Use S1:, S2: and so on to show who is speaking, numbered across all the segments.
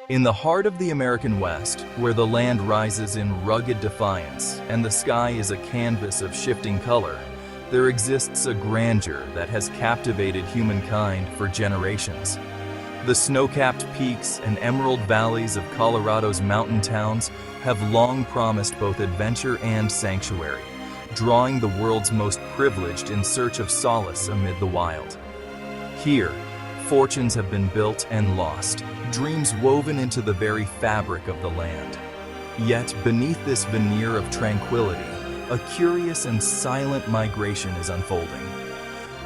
S1: In the heart of the American West, where the land rises in rugged defiance and the sky is a canvas of shifting color, there exists a grandeur that has captivated humankind for generations. The snow-capped peaks and emerald valleys of Colorado's mountain towns have long promised both adventure and sanctuary, drawing the world's most privileged in search of solace amid the wild. Here, fortunes have been built and lost, dreams woven into the very fabric of the land. Yet, beneath this veneer of tranquility, a curious and silent migration is unfolding.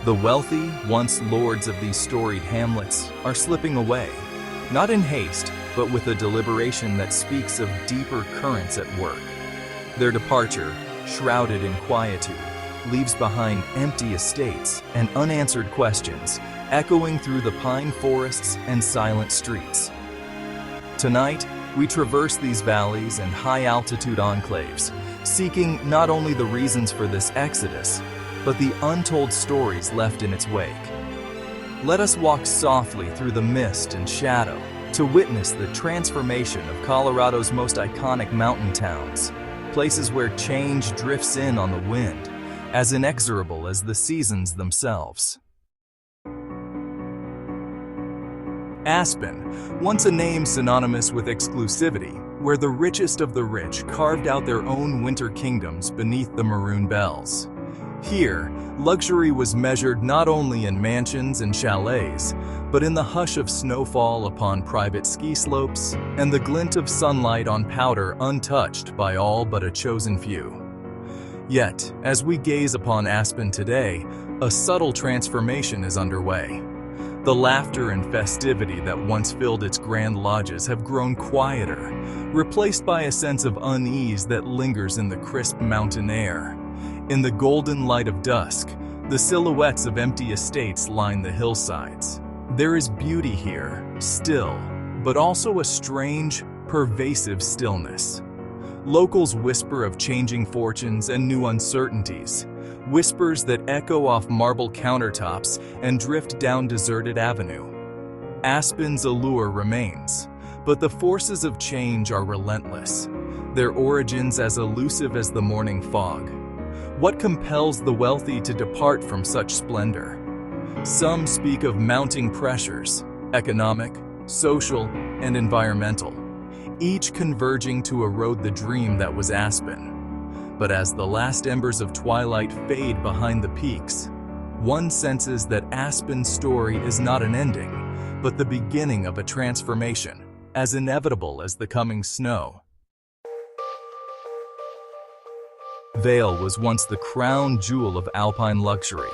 S1: The wealthy, once lords of these storied hamlets, are slipping away, not in haste, but with a deliberation that speaks of deeper currents at work. Their departure, shrouded in quietude, leaves behind empty estates and unanswered questions, echoing through the pine forests and silent streets. Tonight, we traverse these valleys and high-altitude enclaves, seeking not only the reasons for this exodus, but the untold stories left in its wake. Let us walk softly through the mist and shadow to witness the transformation of Colorado's most iconic mountain towns, places where change drifts in on the wind, as inexorable as the seasons themselves. Aspen, once a name synonymous with exclusivity, where the richest of the rich carved out their own winter kingdoms beneath the maroon bells. Here, luxury was measured not only in mansions and chalets, but in the hush of snowfall upon private ski slopes and the glint of sunlight on powder untouched by all but a chosen few. Yet, as we gaze upon Aspen today, a subtle transformation is underway. The laughter and festivity that once filled its grand lodges have grown quieter, replaced by a sense of unease that lingers in the crisp mountain air. In the golden light of dusk, the silhouettes of empty estates line the hillsides. There is beauty here, still, but also a strange, pervasive stillness. Locals whisper of changing fortunes and new uncertainties, whispers that echo off marble countertops and drift down deserted avenue. Aspen's allure remains, but the forces of change are relentless, their origins as elusive as the morning fog. What compels the wealthy to depart from such splendor? Some speak of mounting pressures, economic, social, and environmental, each converging to erode the dream that was Aspen. But as the last embers of twilight fade behind the peaks, one senses that Aspen's story is not an ending, but the beginning of a transformation, as inevitable as the coming snow. Vail was once the crown jewel of alpine luxury,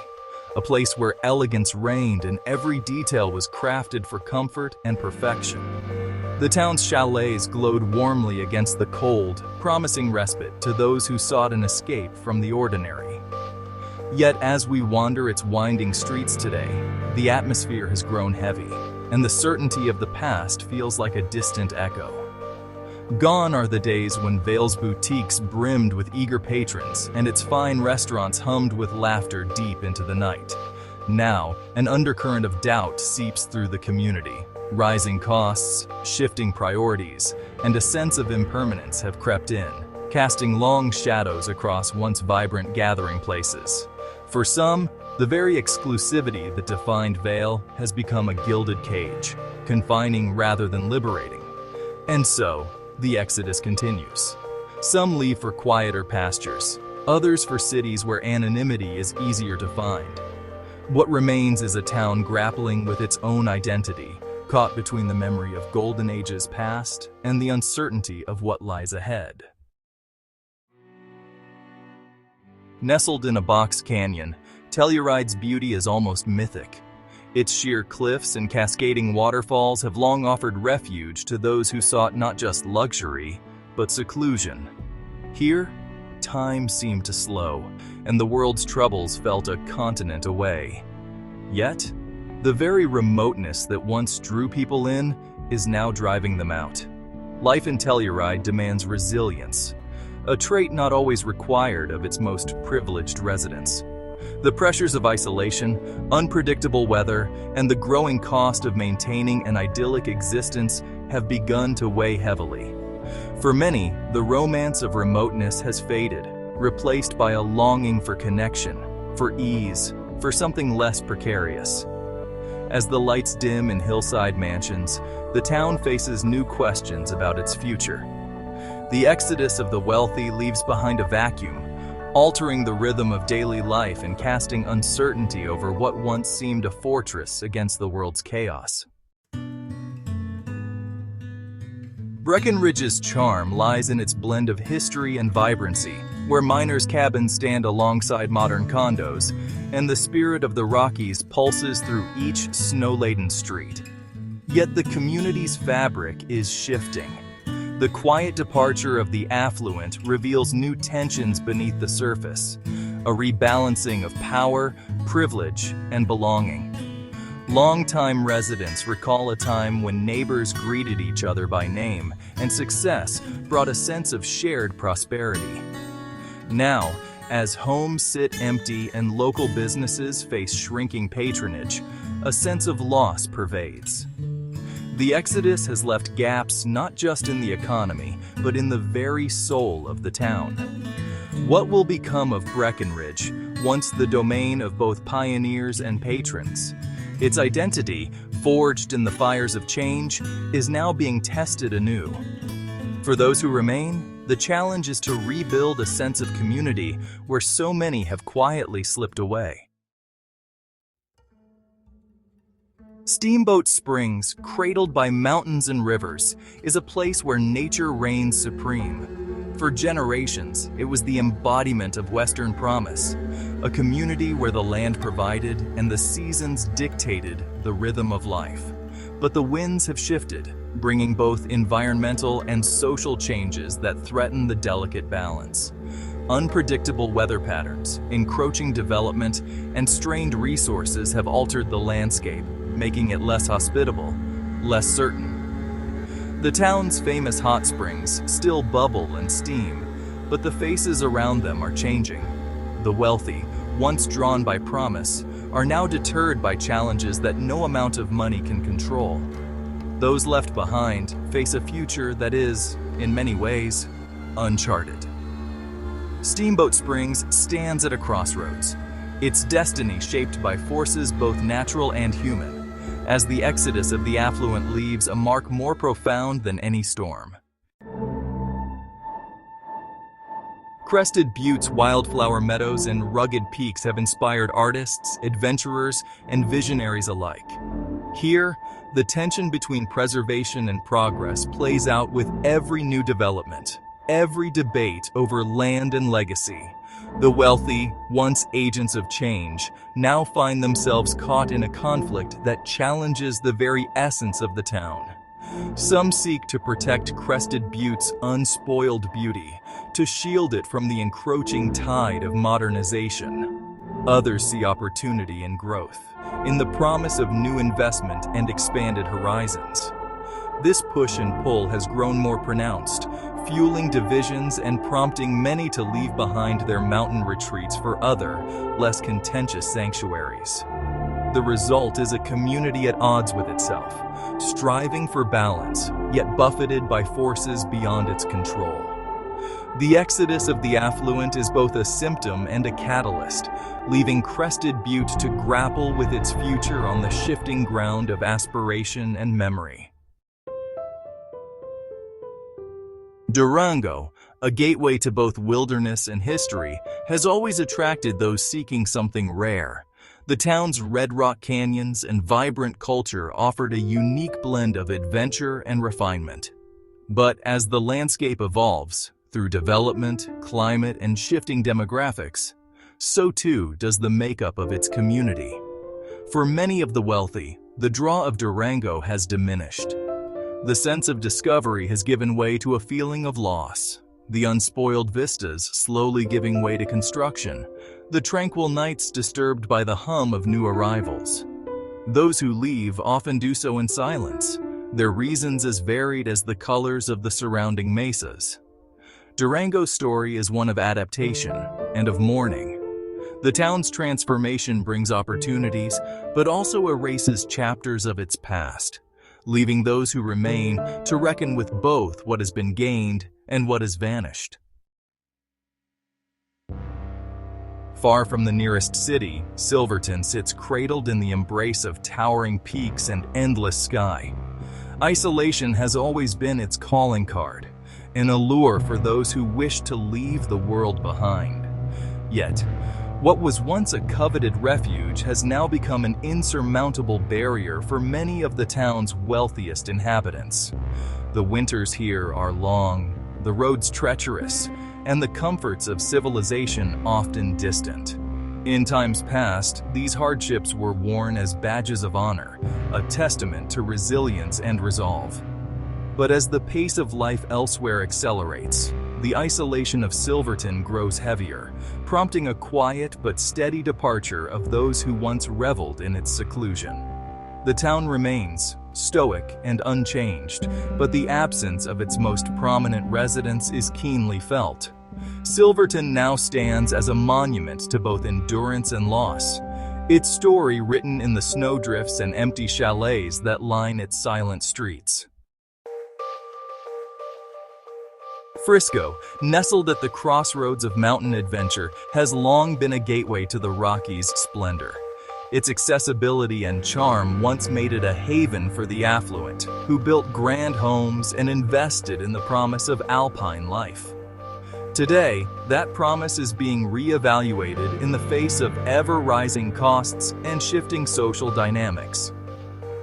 S1: a place where elegance reigned and every detail was crafted for comfort and perfection. The town's chalets glowed warmly against the cold, promising respite to those who sought an escape from the ordinary. Yet as we wander its winding streets today, the atmosphere has grown heavy, and the certainty of the past feels like a distant echo. Gone are the days when Vail's boutiques brimmed with eager patrons and its fine restaurants hummed with laughter deep into the night. Now, an undercurrent of doubt seeps through the community. Rising costs, shifting priorities, and a sense of impermanence have crept in, casting long shadows across once vibrant gathering places. For some, the very exclusivity that defined Vail has become a gilded cage, confining rather than liberating. And so, the exodus continues. Some leave for quieter pastures, others for cities where anonymity is easier to find. What remains is a town grappling with its own identity, caught between the memory of golden ages past and the uncertainty of what lies ahead. Nestled in a box canyon, Telluride's beauty is almost mythic. Its sheer cliffs and cascading waterfalls have long offered refuge to those who sought not just luxury, but seclusion. Here, time seemed to slow, and the world's troubles felt a continent away. Yet, the very remoteness that once drew people in is now driving them out. Life in Telluride demands resilience, a trait not always required of its most privileged residents. The pressures of isolation, unpredictable weather, and the growing cost of maintaining an idyllic existence have begun to weigh heavily. For many, the romance of remoteness has faded, replaced by a longing for connection, for ease, for something less precarious. As the lights dim in hillside mansions, the town faces new questions about its future. The exodus of the wealthy leaves behind a vacuum, altering the rhythm of daily life and casting uncertainty over what once seemed a fortress against the world's chaos. Breckenridge's charm lies in its blend of history and vibrancy, where miners' cabins stand alongside modern condos, and the spirit of the Rockies pulses through each snow-laden street. Yet the community's fabric is shifting. The quiet departure of the affluent reveals new tensions beneath the surface, a rebalancing of power, privilege, and belonging. Longtime residents recall a time when neighbors greeted each other by name, and success brought a sense of shared prosperity. Now, as homes sit empty and local businesses face shrinking patronage, a sense of loss pervades. The exodus has left gaps not just in the economy, but in the very soul of the town. What will become of Breckenridge, once the domain of both pioneers and patrons? Its identity, forged in the fires of change, is now being tested anew. For those who remain, the challenge is to rebuild a sense of community where so many have quietly slipped away. Steamboat Springs, cradled by mountains and rivers, is a place where nature reigns supreme. For generations, it was the embodiment of Western promise, a community where the land provided and the seasons dictated the rhythm of life. But the winds have shifted, bringing both environmental and social changes that threaten the delicate balance. Unpredictable weather patterns, encroaching development, and strained resources have altered the landscape, making it less hospitable, less certain. The town's famous hot springs still bubble and steam, but the faces around them are changing. The wealthy, once drawn by promise, are now deterred by challenges that no amount of money can control. Those left behind face a future that is, in many ways, uncharted. Steamboat Springs stands at a crossroads, its destiny shaped by forces both natural and human, as the exodus of the affluent leaves a mark more profound than any storm. Crested buttes, wildflower meadows, and rugged peaks have inspired artists, adventurers, and visionaries alike. Here, the tension between preservation and progress plays out with every new development, every debate over land and legacy. The wealthy, once agents of change, now find themselves caught in a conflict that challenges the very essence of the town. Some seek to protect Crested Butte's unspoiled beauty, to shield it from the encroaching tide of modernization. Others see opportunity and growth, in the promise of new investment and expanded horizons. This push and pull has grown more pronounced, fueling divisions and prompting many to leave behind their mountain retreats for other, less contentious sanctuaries. The result is a community at odds with itself, striving for balance, yet buffeted by forces beyond its control. The exodus of the affluent is both a symptom and a catalyst, leaving Crested Butte to grapple with its future on the shifting ground of aspiration and memory. Durango, a gateway to both wilderness and history, has always attracted those seeking something rare. The town's red rock canyons and vibrant culture offered a unique blend of adventure and refinement. But as the landscape evolves, through development, climate, and shifting demographics, so too does the makeup of its community. For many of the wealthy, the draw of Durango has diminished. The sense of discovery has given way to a feeling of loss, the unspoiled vistas slowly giving way to construction, the tranquil nights disturbed by the hum of new arrivals. Those who leave often do so in silence, their reasons as varied as the colors of the surrounding mesas. Durango's story is one of adaptation and of mourning. The town's transformation brings opportunities, but also erases chapters of its past, leaving those who remain to reckon with both what has been gained and what has vanished. Far from the nearest city, Silverton sits cradled in the embrace of towering peaks and endless sky. Isolation has always been its calling card, an allure for those who wish to leave the world behind. Yet, what was once a coveted refuge has now become an insurmountable barrier for many of the town's wealthiest inhabitants. The winters here are long, the roads treacherous, and the comforts of civilization often distant. In times past, these hardships were worn as badges of honor, a testament to resilience and resolve. But as the pace of life elsewhere accelerates, the isolation of Silverton grows heavier, prompting a quiet but steady departure of those who once reveled in its seclusion. The town remains stoic and unchanged, but the absence of its most prominent residents is keenly felt. Silverton now stands as a monument to both endurance and loss, its story written in the snowdrifts and empty chalets that line its silent streets. Frisco, nestled at the crossroads of mountain adventure, has long been a gateway to the Rockies' splendor. Its accessibility and charm once made it a haven for the affluent, who built grand homes and invested in the promise of alpine life. Today, that promise is being reevaluated in the face of ever-rising costs and shifting social dynamics.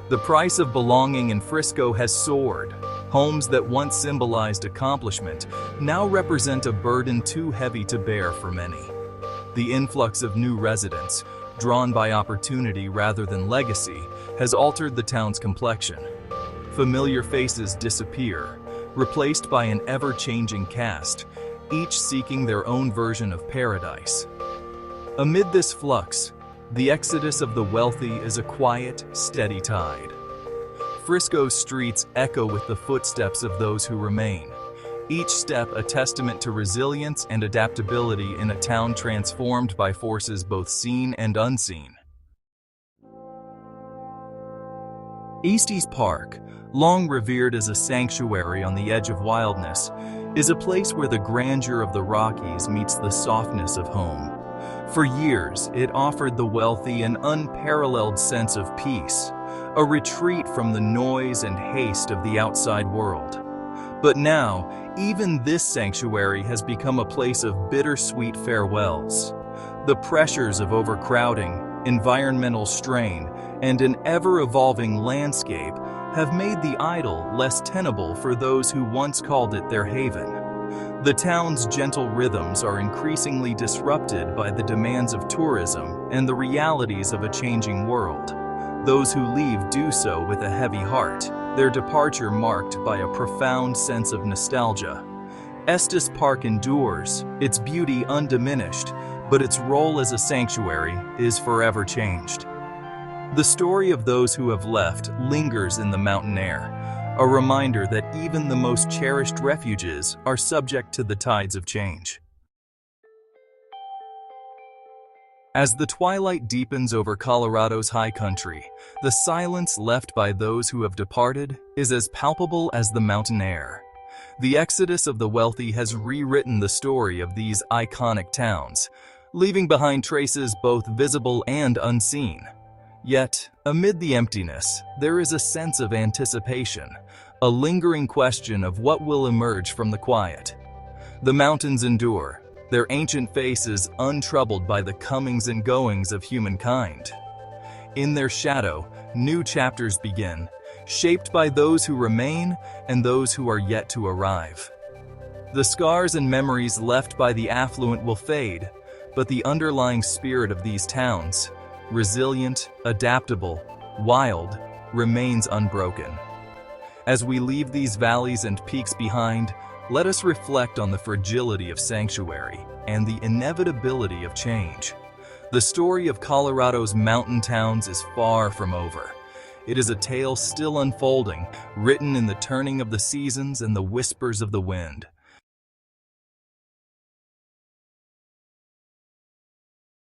S1: The price of belonging in Frisco has soared. Homes that once symbolized accomplishment now represent a burden too heavy to bear for many. The influx of new residents, drawn by opportunity rather than legacy, has altered the town's complexion. Familiar faces disappear, replaced by an ever-changing cast, each seeking their own version of paradise. Amid this flux, the exodus of the wealthy is a quiet, steady tide. Frisco's streets echo with the footsteps of those who remain, each step a testament to resilience and adaptability in a town transformed by forces both seen and unseen. Estes Park, long revered as a sanctuary on the edge of wildness, is a place where the grandeur of the Rockies meets the softness of home. For years, it offered the wealthy an unparalleled sense of peace, a retreat from the noise and haste of the outside world. But now, even this sanctuary has become a place of bittersweet farewells. The pressures of overcrowding, environmental strain, and an ever-evolving landscape have made the idle less tenable for those who once called it their haven. The town's gentle rhythms are increasingly disrupted by the demands of tourism and the realities of a changing world. Those who leave do so with a heavy heart, their departure marked by a profound sense of nostalgia. Estes Park endures, its beauty undiminished, but its role as a sanctuary is forever changed. The story of those who have left lingers in the mountain air, a reminder that even the most cherished refuges are subject to the tides of change. As the twilight deepens over Colorado's high country, the silence left by those who have departed is as palpable as the mountain air. The exodus of the wealthy has rewritten the story of these iconic towns, leaving behind traces both visible and unseen. Yet, amid the emptiness, there is a sense of anticipation, a lingering question of what will emerge from the quiet. The mountains endure, their ancient faces untroubled by the comings and goings of humankind. In their shadow, new chapters begin, shaped by those who remain and those who are yet to arrive. The scars and memories left by the affluent will fade, but the underlying spirit of these towns, resilient, adaptable, wild, remains unbroken. As we leave these valleys and peaks behind, let us reflect on the fragility of sanctuary and the inevitability of change. The story of Colorado's mountain towns is far from over. It is a tale still unfolding, written in the turning of the seasons and the whispers of the wind.